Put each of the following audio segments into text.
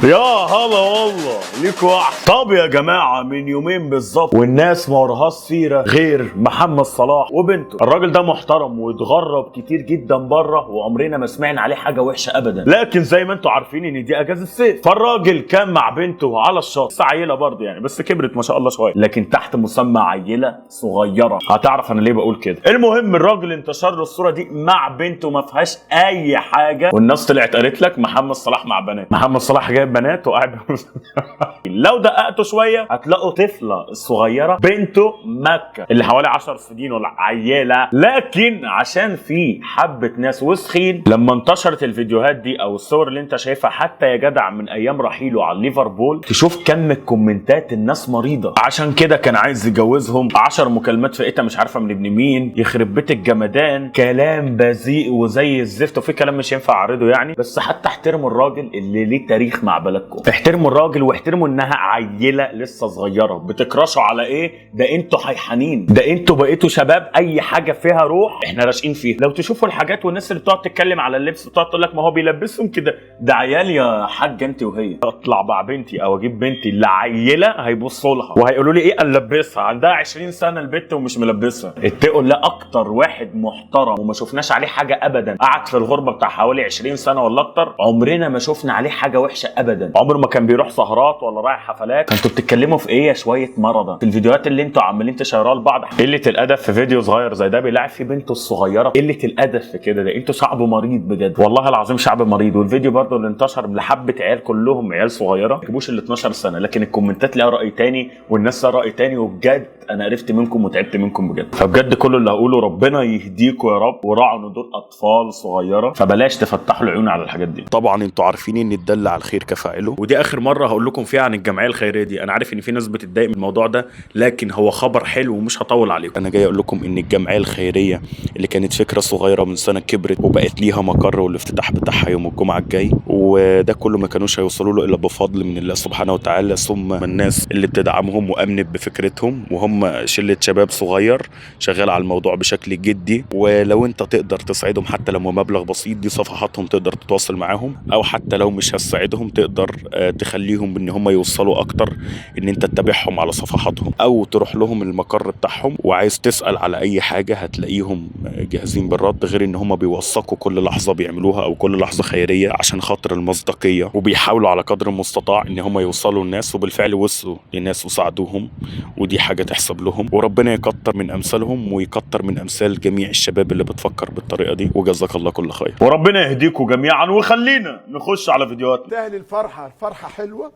يا هلا والله ليكوا احسن. طب يا جماعه من يومين بالظبط والناس ما وراهاش سيره غير محمد صلاح وبنته. الراجل ده محترم واتغرب كتير جدا بره وعمرنا ما سمعنا عليه حاجه وحشه ابدا، لكن زي ما انتم عارفين ان دي اجازه الصيف، فالراجل كان مع بنته على الشط. بس عيله برضه يعني، بس كبرت ما شاء الله شويه، لكن تحت مسمى عيله صغيره. هتعرف انا ليه بقول كده. المهم الراجل انتشر له الصوره دي مع بنته ما فيهاش اي حاجه، والناس طلعت قالت لك محمد صلاح مع بنات. محمد صلاح جايب بنات وقاعد لو دققتوا شويه هتلاقوا طفله الصغيره بنته مكه اللي حوالي 10 سنين ولا عياله، لكن عشان في حبه ناس وسخين لما انتشرت الفيديوهات دي او الصور اللي انت شايفها حتى يا جدع من ايام رحيله على ليفربول، تشوف كم الكومنتات الناس مريضه. عشان كده كان عايز يجوزهم 10 مكالمات فئتها مش عارفه من ابن مين، يخرب بيت الجمدان، كلام بذيء وزي الزفت، وفي كلام مش ينفع اعرضه يعني. بس حتى احترموا الراجل اللي ليه تاريخ مع بلدكم، احترموا الراجل واحترموا انها عيله لسه صغيره. بتكرشوا على ايه؟ ده انتوا حيحانين، ده انتوا بقيتوا شباب، اي حاجه فيها روح احنا راشقين فيها. لو تشوفوا الحاجات والناس اللي بتقعد تتكلم على اللبس بتقعد تقول لك ما هو بيلبسهم كده، ده عيال يا حاجه انت وهي. اطلع مع بنتي او اجيب بنتي اللي عيله هيبصوا لها وهيقولوا لي ايه نلبسها، عندها 20 سنه البت ومش ملبسها. اتقوا الله. اكتر واحد محترم وما شفناش عليه حاجه ابدا، قعد في الغربه بتاع حوالي 20 سنه ولا اكتر، عمرنا ما شفنا عليه حاجه وحشه ابدا. عمره ما كان بيروح سهرات ولا رايح حفلات. انتوا بتتكلموا في ايه يا شويه مرضى في الفيديوهات اللي انتوا عمالين تشيروها لبعض؟ قله الادب في فيديو صغير زي ده بيلاعب فيه بنته الصغيره، قله الادب في كده. ده انتوا شعب مريض بجد والله العظيم، شعب مريض. والفيديو برضه اللي انتشر لحبه عيال كلهم عيال صغيره ما يجيبوش ال 12 سنه، لكن الكومنتات ليها راي تاني والناس لها راي تاني، وبجد انا عرفت منكم وتعبت منكم بجد. فبجد كل اللي هقوله ربنا يهديكم يا رب، وراعوا ان دول اطفال صغيره، فبلاش تفتحوا العيون على الحاجات دي. طبعا انتوا عارفين ان الدل على الخير كفاعله، ودي اخر مره هقول لكم فيها عن الجمعيه الخيريه دي. انا عارف ان في ناس بتتضايق من الموضوع ده، لكن هو خبر حلو ومش هطول عليكم. انا جاي اقول لكم ان الجمعيه الخيريه اللي كانت فكره صغيره من سنه كبرت وبقت ليها مقر، والافتتاح بتاعها يوم الجمعه الجاي، وده كله ما كانوش هيوصلوا له الا بفضل من الله سبحانه وتعالى، ثم الناس اللي بتدعمهم وامنت بفكرتهم، وهم شله شباب صغير شغال على الموضوع بشكل جدي. ولو انت تقدر تساعدهم حتى لو مبلغ بسيط، دي صفحاتهم تقدر تتواصل معاهم، او حتى لو مش هتساعدهم تقدر تخليهم ان هم يوصلوا اكتر، ان انت تتابعهم على صفحاتهم او تروح لهم المقر بتاعهم، وعايز تسأل على اي حاجة هتلاقيهم جاهزين بالرد. غير ان هم بيوثقوا كل لحظة بيعملوها او كل لحظة خيرية عشان خاطر المصداقية، وبيحاولوا على قدر المستطاع ان هم يوصلوا الناس، وبالفعل وصلوا للناس وساعدوهم، ودي حاجة تحسب لهم. وربنا يكتر من امثالهم ويكتر من امثال جميع الشباب اللي بتفكر بالطريقة دي، وجزاك الله كل خير، وربنا يهديكم جميعا. وخلينا نخش على فيديوهاتنا. تهل الفرحة حلوة،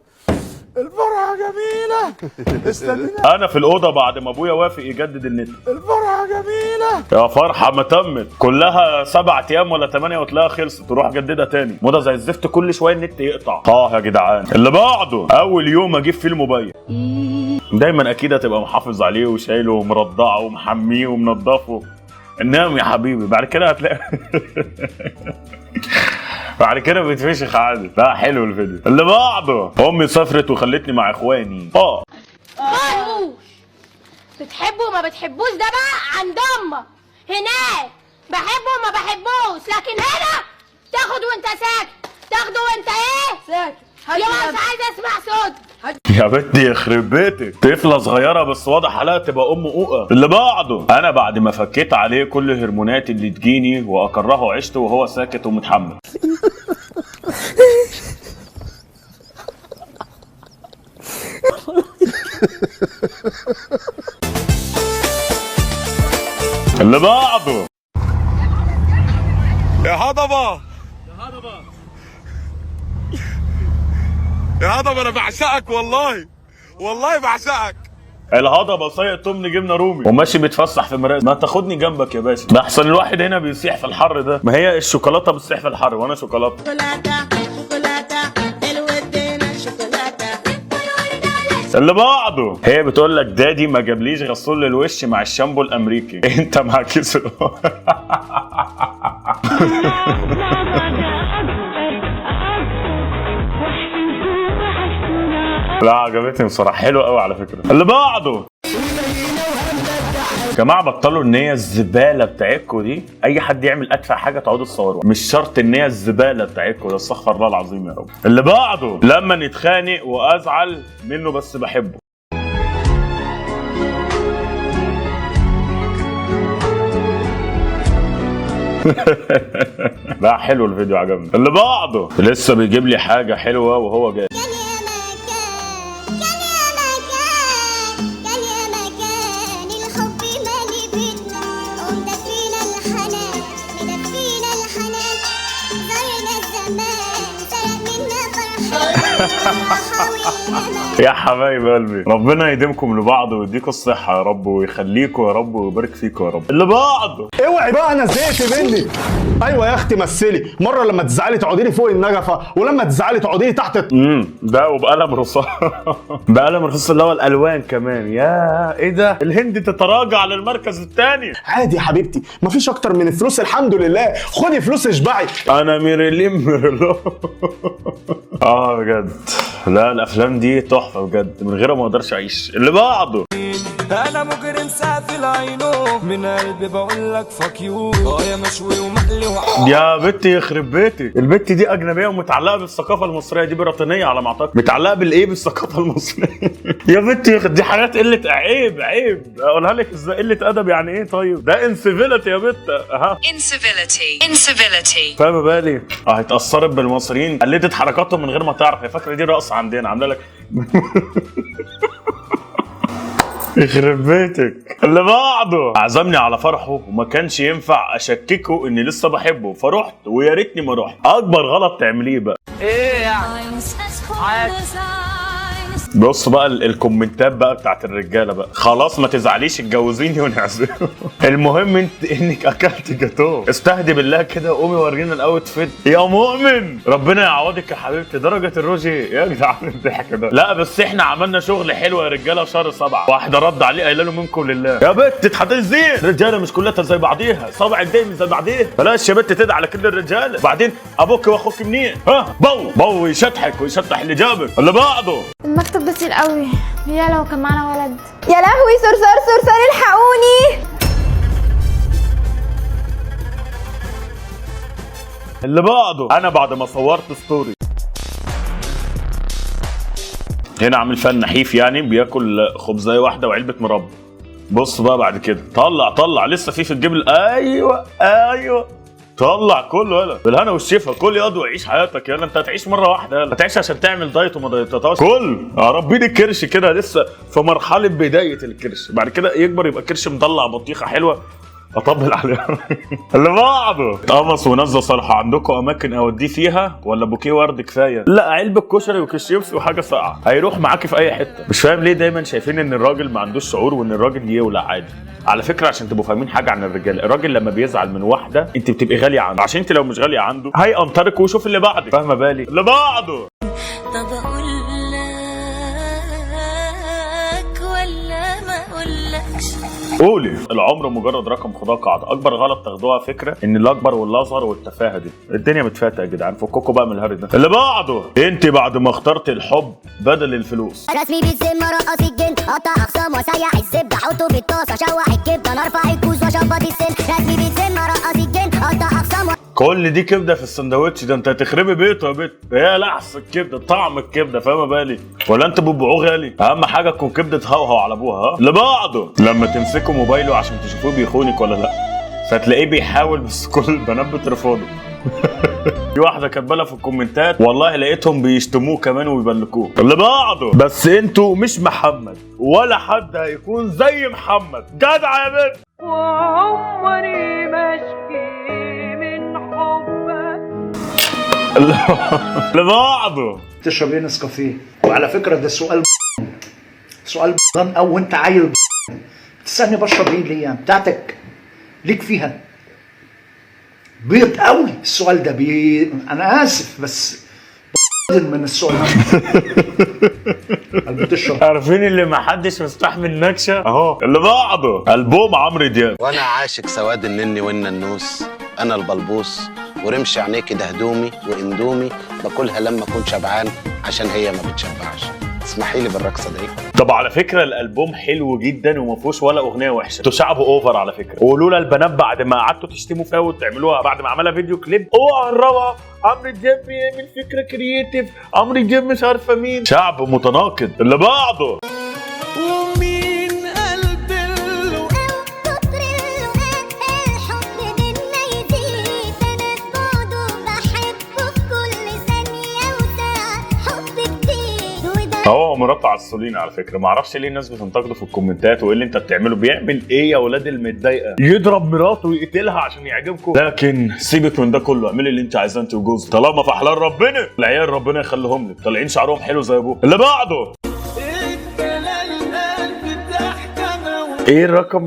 الفرحة جميلة. استنينا انا في الاوضه بعد ما ابويا وافق يجدد النت. الفرحة جميلة يا فرحه ما تمت كلها 7 ايام ولا 8 وتلاقيها خلصت، تروح جددها تاني. موضه زي الزفت، كل شويه النت يقطع. يا جدعان اللي بعده اول يوم اجيب فيه الموبايل دايما اكيد هتبقى محافظ عليه وشايله ومرضعه ومحميه ومنضفه. انام يا حبيبي، بعد كده هتلاقي بعد كده بيتفشخ عادي. لا حلو الفيديو اللي بعده. امي سافرت وخلتني مع اخواني. بتحبه وما بتحبوش ده بقى عند امك. هناك بحبه وما بحبوش، لكن هنا تاخد وانت ساكت، تاخده وانت ايه ساكت. يا مش عايز اسمع صوت يا بنتي يخرب بيتك، طفله صغيره بس واضح عليها تبقى ام قوقه. اللي بعده. انا بعد ما فكيت عليه كل الهرمونات اللي تجيني واكرهه عشت وهو ساكت ومتحمل. اللي بعده. يا هضبة يا هضبة، انا بعشقك والله بعشقك. الهضبه سايق تمن جبنه رومي وماشي بيتفسح في مرايه. ما تاخدني جنبك يا باشا، ده احسن الواحد هنا بيسيح في الحر ده. ما هي الشوكولاته بتسيح في الحر وانا شوكولاته. اللي بعده. هي بتقول لك دادي ما جابليش غسول للوش مع الشامبو الامريكي. انت مع كيس لا عجبتني بصراحه، حلو قوي على فكره. اللي بعده. جماعه بطلوا ان هي الزباله بتاعتكم دي، اي حد يعمل ادفع حاجه تقعدوا تصوروا، مش شرط ان هي الزباله بتاعتكم ده، استغفر الله العظيم يا رب. اللي بعده لما نتخانق وازعل منه بس بحبه. لا حلو الفيديو عجبني. اللي بعده لسه بيجيب لي حاجه حلوه وهو جاي. يا حبايب قلبي ربنا يديمكم لبعض ويديكم الصحه يا رب ويخليكم يا رب ويبارك فيكم يا رب. اللي بعده اوعي بقى انا زهقت منك. ايوه يا اختي مثلي، مره لما تزعلي تقعدي لي فوق النجفه ولما تزعلي تقعدي لي تحت ده وبقلم رصاص. بقلم رصاص اللي هو الالوان كمان. يا ايه ده، الهند تتراجع للمركز الثاني. عادي يا حبيبتي، مفيش اكتر من الفلوس الحمد لله، خدي فلوس اشبعي. انا ميريلو. بجد لا الافلام دي تحفه بجد، من غيرها ما اقدرش اعيش. اللي بعده انا مجرم سافل عينه من قلبي بقول لك فاك يو يا مشوي ومقلي يا بنتي يخرب بيتي، البت دي اجنبيه ومتعلقه بالثقافه المصريه، دي بريطانيه على ما اعتقد. متعلقه بالايه؟ بالثقافه المصريه. يا بنتي دي حاجات قله عيب اقولها لك ازاي قله ادب يعني ايه؟ طيب ده انسيفيليتي يا بنت. انسيفيليتي فاهمه بالي. اتاثرت بالمصريين، قلدت حركاتهم من غير ما تعرف، هي فاكره دي رقص عندنا عامله لك. يخرب بيتك. اللي بعده عزمني على فرحه وما كانش ينفع اشككه اني لسه بحبه، فرحت ويا ريتني ما رحت. اكبر غلط تعمليه بقى ايه يعني؟ بص بقى الكومنتات بقى بتاعت الرجاله بقى، خلاص ما تزعليش اتجوزيني ونعزله. المهم انك اكلت جاتوه. استهدي بالله كده وقومي ورينا الاوتفيت يا مؤمن. ربنا يعوضك يا حبيبتي. درجه الروجي يا جدعان الضحك ده. لا بس احنا عملنا شغل حلو يا رجاله في شهر 7. واحده رد عليه قايله له منكم لله يا بت تتحدث زين. الرجاله مش كلها زي بعضيها، صابع الدين زي بعضيها. بلاش يا بت تدعي على كل الرجاله. بعدين ابوك واخوك منين؟ بو يشتحك ويشطح اللي جابك. اللي بعده المكتب ده تقيل قوي، يا لو كان معانا ولد. يا لهوي صرصار الحقوني. اللي بعده انا بعد ما صورت ستوري هنا عامل فن نحيف يعني بياكل خبزايه واحده وعلبه مربى. بص بقى بعد كده طلع لسه في الجبل. ايوه طلع كله يلا بالهنا والشفا. كل ياض وعيش حياتك يلا. انت هتعيش مره واحده يلا، هتعيش عشان تعمل دايت وما دايتاتاش. كل ربيني الكرش كده لسه في مرحله بدايه الكرش، بعد كده يكبر يبقى كرش مطلع بطيخه حلوه اطبل عليها. اللي بعده قمص ونزه صالحه. عندكم اماكن اوديه فيها ولا بوكيه ورد كفايه؟ لا علبه كشري وكيس يبسي وحاجه ساقعه هيروح معاكي في اي حته. مش فاهم ليه دايما شايفين ان الراجل ما عندوش شعور وان الراجل يولع عادي. على فكره عشان تبقوا فاهمين حاجه عن الرجال، الراجل لما بيزعل من واحده انت بتبقي غاليه عنده، عشان انت لو مش غاليه عنده هيقنطرك ويشوف اللي بعدك. فاهمه بالي؟ اللي بعده طب اقول لك ولا ما اقولكش؟ قولي. العمر مجرد رقم، خدوها قاعده. اكبر غلط تاخدوها فكره ان الاكبر والاصغر والتفاهه دي. الدنيا متفاتة يا جدعان، فككوا بقى من الهري ده. اللي بعده انت بعد ما اخترت الحب بدل الفلوس. رسمي بالذمه رقص الجن، قطع اخصام وسيح الزبده، حطه في الطاسه شوح الكبده، انا ارفع الكوز واشبط السن. رسمي بالذمه رقص الجن، قطع اخصام كل دي كبده في السندوتش ده، انت هتخربي بيته يا بت. هي لحس الكبده طعم الكبده فاهمه بالي؟ ولا انت بتبيعوه غالي؟ اهم حاجه تكون كبده هوهو على ابوها. اللي بعده لما تمسكوا موبايله عشان تشوفوه بيخونك ولا لا، فتلاقيه بيحاول بس كل البنات بترفضه. في واحده كاتبه في الكومنتات والله لقيتهم بيشتموه كمان ويبلكوه. اللي بعده بس انتوا مش محمد ولا حد هيكون زي محمد. جدع يا بنت. وعمري مشكي من حبك. اللي بعده تشرب ايه نسكافيه؟ وعلى فكره ده سؤال او انت عيل تسالني بشرب ايه ليه يعني؟ بتاعتك ليك فيها بيض قوي السؤال ده. انا اسف بس من السؤال ده. بتشرب عارفين اللي ما حدش مستحمل نكشه اهو. اللي بعده البوم عمرو دياب. وانا عاشق سواد النني والننوس، انا البلبوس ورمش عينيكي ده هدومي واندومي، باكلها لما اكون شبعان عشان هي ما بتشبعش. اسمحي لي بالرقصه دي. طب على فكره الالبوم حلو جدا وما فيهوش ولا اغنيه وحشه، انتوا شعب اوفر على فكره. ولولا البنات بعد ما قعدتوا تشتموا فيها وتعملوها بعد ما عملها فيديو كليب، اوعى الروعه عمرو دياب بيعمل فكره كرييتيف، عمرو دياب مش عارفه مين، شعب متناقض. اللي بعده ومين قلب له الحب بينا يزيد، انا في بعده بحبه في كل ثانية وساعة، حب جديد وده هو مرات عسولين على فكره. ما اعرفش ليه الناس بتنتقده في الكومنتات وايه اللي انت بتعمله. بيعمل ايه يا ولاد المتضايقه؟ يضرب مراته ويقتلها عشان يعجبكم؟ لكن سيبك من ده كله، اعملي اللي انت عايزاه انت وجوزك طالما في حلال ربنا. العيال ربنا يخليهم لك، طالعين شعرهم حلو زي ابوه. اللي بعده ايه الرقم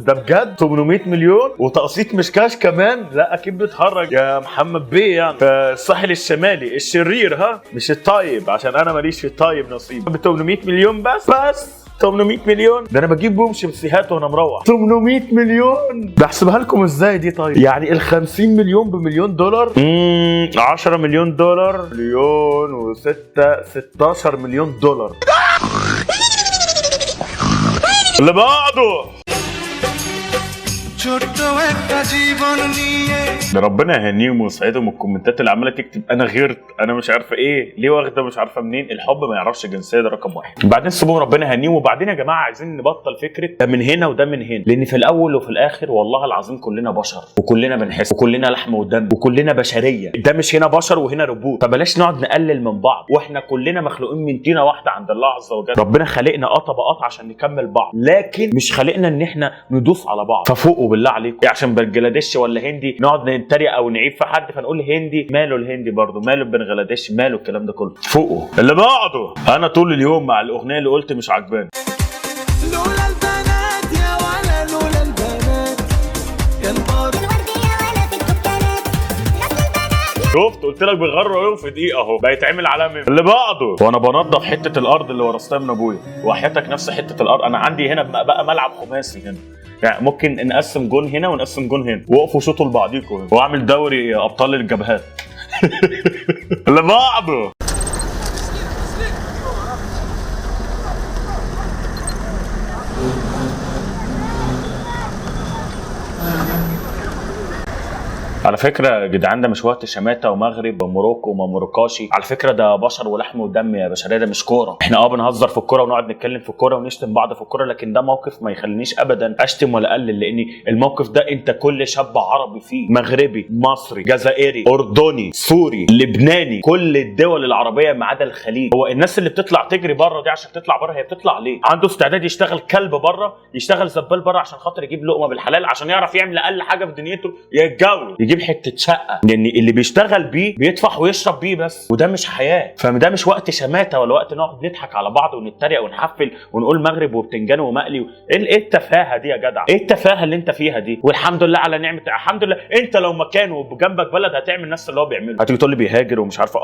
ده بجد؟ 800 مليون وتقسيط مش كاش كمان؟ لا اكيد بتهرج يا محمد بيه. يعني في الساحل الشمالي الشرير، ها مش الطيب، عشان انا ماليش في الطيب نصيب. ب 800 مليون بس 800 مليون. ده انا بجيب بوم شمسيهات وانا مروح. 800 مليون بحسبها لكم ازاي دي؟ طيب يعني ال 50 مليون بمليون دولار، 10 مليون دولار، مليون و6 16 مليون دولار. اللي بعده ده ربنا يهنيهم ويسعدهم. الكومنتات اللي عماله تكتب انا غيرت، انا مش عارفه ايه، ليه واخده مش عارفه منين. الحب ما يعرفش جنسيه، ده رقم واحد. بعدين سيبوهم ربنا يهنيهم. وبعدين يا جماعه عايزين نبطل فكره ده من هنا وده من هنا، لان في الاول وفي الاخر والله العظيم كلنا بشر وكلنا بنحس وكلنا لحم ودم وكلنا بشريه. ده مش هنا بشر وهنا روبوت، فبلاش نقعد نقلل من بعض. واحنا كلنا مخلوقين من طينه واحده عند الله عز وجل. ربنا خلقنا طبقات عشان نكمل بعض، لكن مش خلقنا ان احنا ندوس على بعض. ففوقوا بالله عليكم. عشان بنجلاديش ولا هندي نقعد نتريق او نعيب في حد فنقول هندي، ماله الهندي برضه، ماله بنجلاديش، ماله الكلام ده كله. فوقوا. اللي بعده انا طول اليوم مع الاغنيه اللي قلت مش عجباني. لولا البنات يا ولا لولا البنات يا البار الوردية ولا في الدكانات، ناس البنات شفت قلت لك بيغروا يوم في دقيقه اهو بقى يتعمل علامه. اللي بعده وانا بنضف حته الارض اللي ورثتها من ابويا، وحياتك نفس حته الارض. انا عندي هنا بقى ملعب خماسي هنا، يعني ممكن نقسم جون هنا ونقسم جون هنا، وقفوا شوطوا لبعضيكم واعمل دوري ابطال الجبهات. اللي بعده على فكره يا جدعان ده مش وقت شماته ومغرب وموروكو وما موروكاشي. على فكره ده بشر ولحم ودم يا بشريه، ده مش كوره. احنا بنهزر في الكوره ونقعد نتكلم في الكوره ونشتم بعض في الكوره، لكن ده موقف ما يخلينيش ابدا اشتم ولا اقلل. لان الموقف ده انت كل شاب عربي فيه، مغربي، مصري، جزائري، اردني، سوري، لبناني، كل الدول العربيه ما عدا الخليج. هو الناس اللي بتطلع تجري بره دي عشان تطلع بره، هي بتطلع ليه؟ عنده استعداد يشتغل كلب بره، يشتغل زبال بره عشان خاطر يجيب لقمه بالحلال، عشان يعرف يعمل اقل حاجه في دنيته، يتجوز، يجيب حته شقه. لان اللي بيشتغل بيه بيدفع ويشرب بيه بس، وده مش حياه. فده مش وقت شماته ولا وقت نقعد نضحك على بعض ونتريق ونحفل ونقول مغرب وبتنجان ومقلي. ايه التفاهه دي يا جدع؟ ايه التفاهه اللي انت فيها دي؟ والحمد لله على نعمه. الحمد لله انت لو مكانه وبجنبك بلد هتعمل نفس اللي هو بيعمله. هتيجي تقول لي بيهاجر ومش عارفه.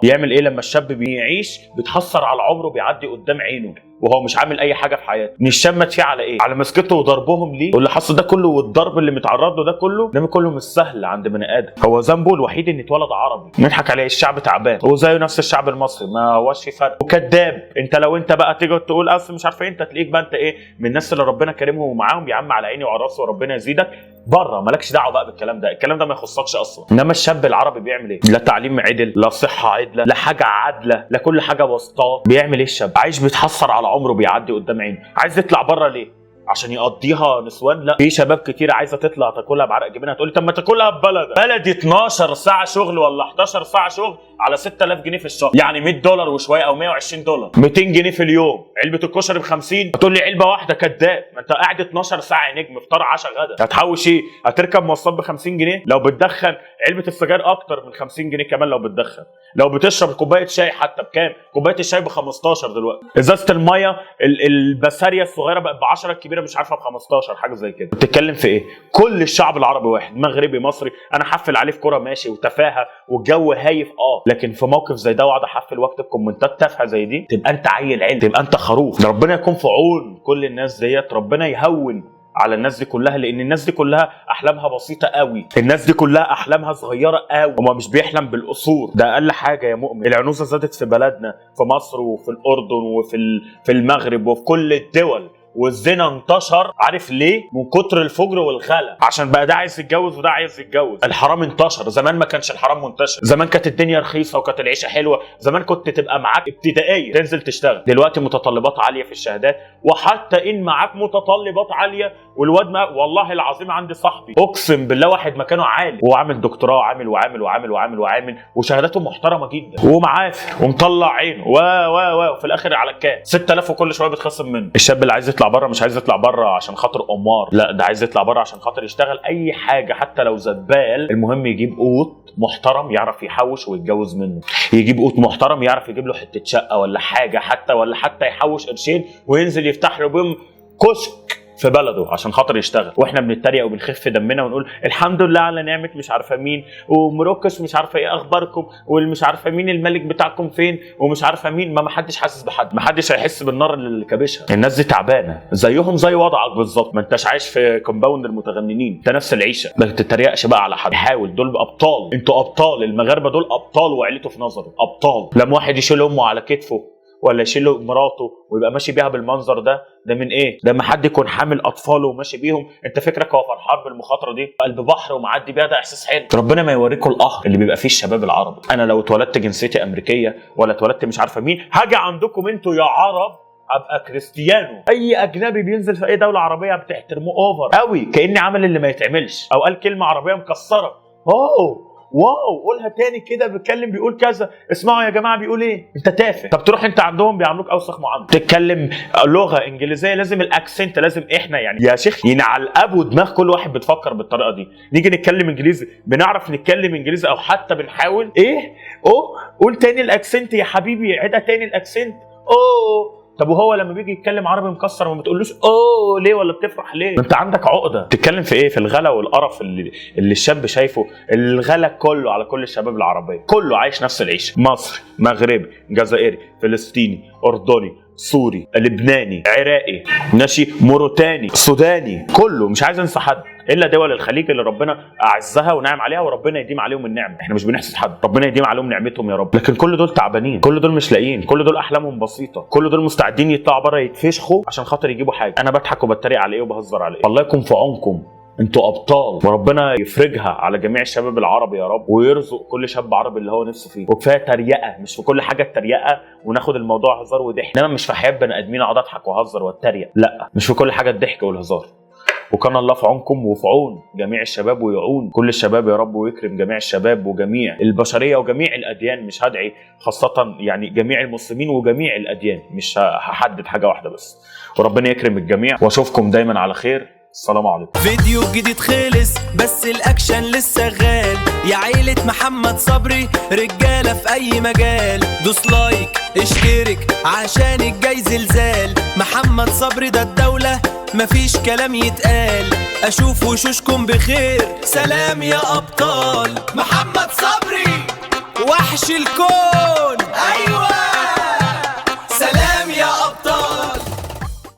يعمل ايه لما الشاب بيعيش بيتحسر على عمره بيعدي قدام عينه وهو مش عامل اي حاجه في حياته؟ مش شمت فيه على ايه؟ على مسكته وضربهم ليه واللي حصل ده كله والضرب اللي متعرض له ده كله. ده كله مش سهل عند بني ادم. هو ذنبه الوحيد ان اتولد عربي. نضحك عليه، الشعب تعبان هو زيه نفس الشعب المصري، ما هوش في فرق. وكذاب انت بقى تيجي تقول اصل مش عارفه انت تلاقيك بقى انت ايه من الناس اللي ربنا كرمهم ومعاهم. يا عم على عيني وعلى راسي وربنا يزيدك، بره مالكش دعوه بقى بالكلام ده. الكلام ده ما يخصكش اصلا. انما الشاب العربي بيعمل ايه؟ لا تعليم عدل، لا صحه عدله، لا حاجه عادله، لا كل حاجه وسطات. بيعمل ايه الشاب؟ عايش بيتحسر على عمره بيعدي قدام عينه. عايز يطلع بره ليه؟ عشان يقضيها نسوان؟ لا، في شباب كتير عايزه تطلع تاكلها بعرق جبينها. تقول لي طب ما تاكلها بلدي 12 ساعه شغل ولا 11 ساعه شغل على 6000 جنيه في الشهر، يعني $100 وشويه او $120، 200 جنيه في اليوم. علبه الكشري ب 50، هتقول لي علبه واحده؟ كداب. ما انت قاعد 12 ساعه يا نجم، فطار عشاء غدا. هتحوش ايه؟ هتركب مواصلات ب 50 جنيه؟ لو بتدخن علبه السجاير اكتر من 50 جنيه كمان لو بتدخن. لو بتشرب كوبايه شاي حتى بكام؟ كوبايه الشاي ب 15 دلوقتي. ازازه الميه البساريه الصغيره بقت ب 10، الكبيره مش عارفه ب 15، حاجه زي كده. بتتكلم في ايه؟ كل الشعب العربي واحد، مغربي، مصري. انا حفل عليه في كوره ماشي وتفاهه والجو هايف لكن في موقف زي ده واقعد احفل واكتب كومنتات تافهه زي دي، تبقى انت عيل عين، تبقى انت خروف. ربنا يكون في عون كل الناس ديت، ربنا يهون على الناس دي كلها، لان الناس دي كلها احلامها بسيطه قوي، الناس دي كلها احلامها صغيره قوي، هو مش بيحلم بالقصور، ده اقل حاجه يا مؤمن. العنوسه زادت في بلدنا، في مصر وفي الاردن وفي المغرب وفي كل الدول، والزنا انتشر. عارف ليه؟ من كتر الفجر والغلا، عشان بقى ده عايز يتجوز وده عايز يتجوز. الحرام انتشر، زمان ما كانش الحرام منتشر، زمان كانت الدنيا رخيصه وكانت العيشه حلوه، زمان كنت تبقى معاك ابتدائيه تنزل تشتغل. دلوقتي متطلبات عاليه في الشهادات، وحتى ان معاك متطلبات عاليه والواد ما، والله العظيم عندي صاحبي اقسم بالله واحد مكانه عالي وعامل دكتوراه وعامل وعامل وعامل وعامل وعامل وشهاداته محترمه جدا ومعافر ومطلع عينه وفي الاخر على الكام 6000 وكل شويه بتخصم منه. الشاب اللي عايز يطلع بره مش عايز يطلع بره عشان خاطر قمار، لا ده عايز يطلع بره عشان خاطر يشتغل اي حاجه حتى لو زبال، المهم يجيب قوت محترم يعرف يحوش ويتجوز منه، يجيب قوت محترم يعرف يجيب له حته شقه ولا حاجه حتى يحوش قرشين وينزل يفتح له بيهم كشك في بلده عشان خاطر يشتغل. واحنا بنتريق وبنخف دمنا ونقول الحمد لله على نعمه مش عارفه مين ومروكش مش عارفه ايه اخباركم والمش عارفه مين الملك بتاعكم فين ومش عارفه مين. ما حدش حاسس بحد، ما حدش هيحس بالنار اللي كابشها. الناس دي تعبانه زيهم زي وضعك بالظبط، ما انتش عايش في كومباوند المتغنيين، انت نفس العيشه. ما تتريقش بقى على حد، حاول، دول ابطال، انتوا ابطال، المغاربه دول ابطال وعيلته في نظره ابطال. لما واحد يشيل امه على كتفه ولا يشيل مراته ويبقى ماشي بيها بالمنظر ده من ايه؟ لما حد يكون حامل اطفاله وماشي بيهم، انت فكرك هو فرحان بالمخاطره دي؟ قلب بحر ومعدي بيها، ده احساس حلو. ربنا ما يوريكم القهر اللي بيبقى فيه الشباب العربي. انا لو اتولدت جنسيتي امريكيه ولا اتولدت مش عارفه مين، هاجي عندكم انتوا يا عرب ابقى كريستيانو. اي اجنبي بينزل في اي دوله عربيه بتحترموه اوفر قوي، كاني عمل اللي ما يتعملش، او قال كلمه عربيه مكسره، واو قولها تاني كده، بيتكلم بيقول كذا، اسمعوا يا جماعه بيقول ايه، انت تافه. طب تروح انت عندهم بيعاملوك اوسخ معامله، تتكلم لغه انجليزيه لازم الاكسنت، لازم احنا يعني يا شيخ ينعلقوا دماغ كل واحد بتفكر بالطريقه دي. نيجي نتكلم انجليزي بنعرف نتكلم انجليزي او حتى بنحاول قول تاني الاكسنت يا حبيبي، عيدها تاني الاكسنت. طب وهو لما بيجي يتكلم عربي مكسر ما بتقولوش ليه ولا بتفرح ليه؟ انت عندك عقده. تتكلم في ايه؟ في الغلا والقرف اللي الشاب شايفه، الغلا كله على كل الشباب العربيه، كله عايش نفس العيشه، مصري، مغربي، جزائري، فلسطيني، اردني، سوري، لبناني، عراقي، ماشي، موريتاني، سوداني، كله. مش عايز انسى حد الا دول الخليج اللي ربنا اعزها ونعم عليها، وربنا يديم عليهم النعمه. احنا مش بنحسد حد، ربنا يديم عليهم نعمتهم يا رب. لكن كل دول تعبانين، كل دول مش لاقيين، كل دول احلامهم بسيطه، كل دول مستعدين يطلعوا بره يتفشخوا عشان خاطر يجيبوا حاجه. انا بضحك وبتريق على ايه وبهزر على ايه. الله يكون في عونكم، انتوا ابطال، وربنا يفرجها على جميع الشباب العربي يا رب، ويرزق كل شاب عربي اللي هو نفسه فيه. وكفايه تريقه، مش في كل حاجه التريقه وناخد الموضوع هزار وضحك، انما مش في حياه بني ادمين اقعد اضحك واهزر واتريق، لا، مش في كل حاجه الضحك والهزار. وكان الله في عونكم وفي عون جميع الشباب، ويعون كل الشباب يا رب، ويكرم جميع الشباب وجميع البشريه وجميع الاديان. مش هدعي خاصه يعني جميع المسلمين وجميع الاديان، مش هحدد حاجه واحده بس. وربنا يكرم الجميع، واشوفكم دايما على خير. السلام عليكم. فيديو جديد خلص بس الاكشن لسه شغال، يا عيلة محمد صبري رجالة في اي مجال، دوس لايك اشترك عشان الجاي زلزال. محمد صبري ده الدولة مفيش كلام يتقال، اشوف وشوشكم بخير، سلام يا ابطال. محمد صبري وحش الكون.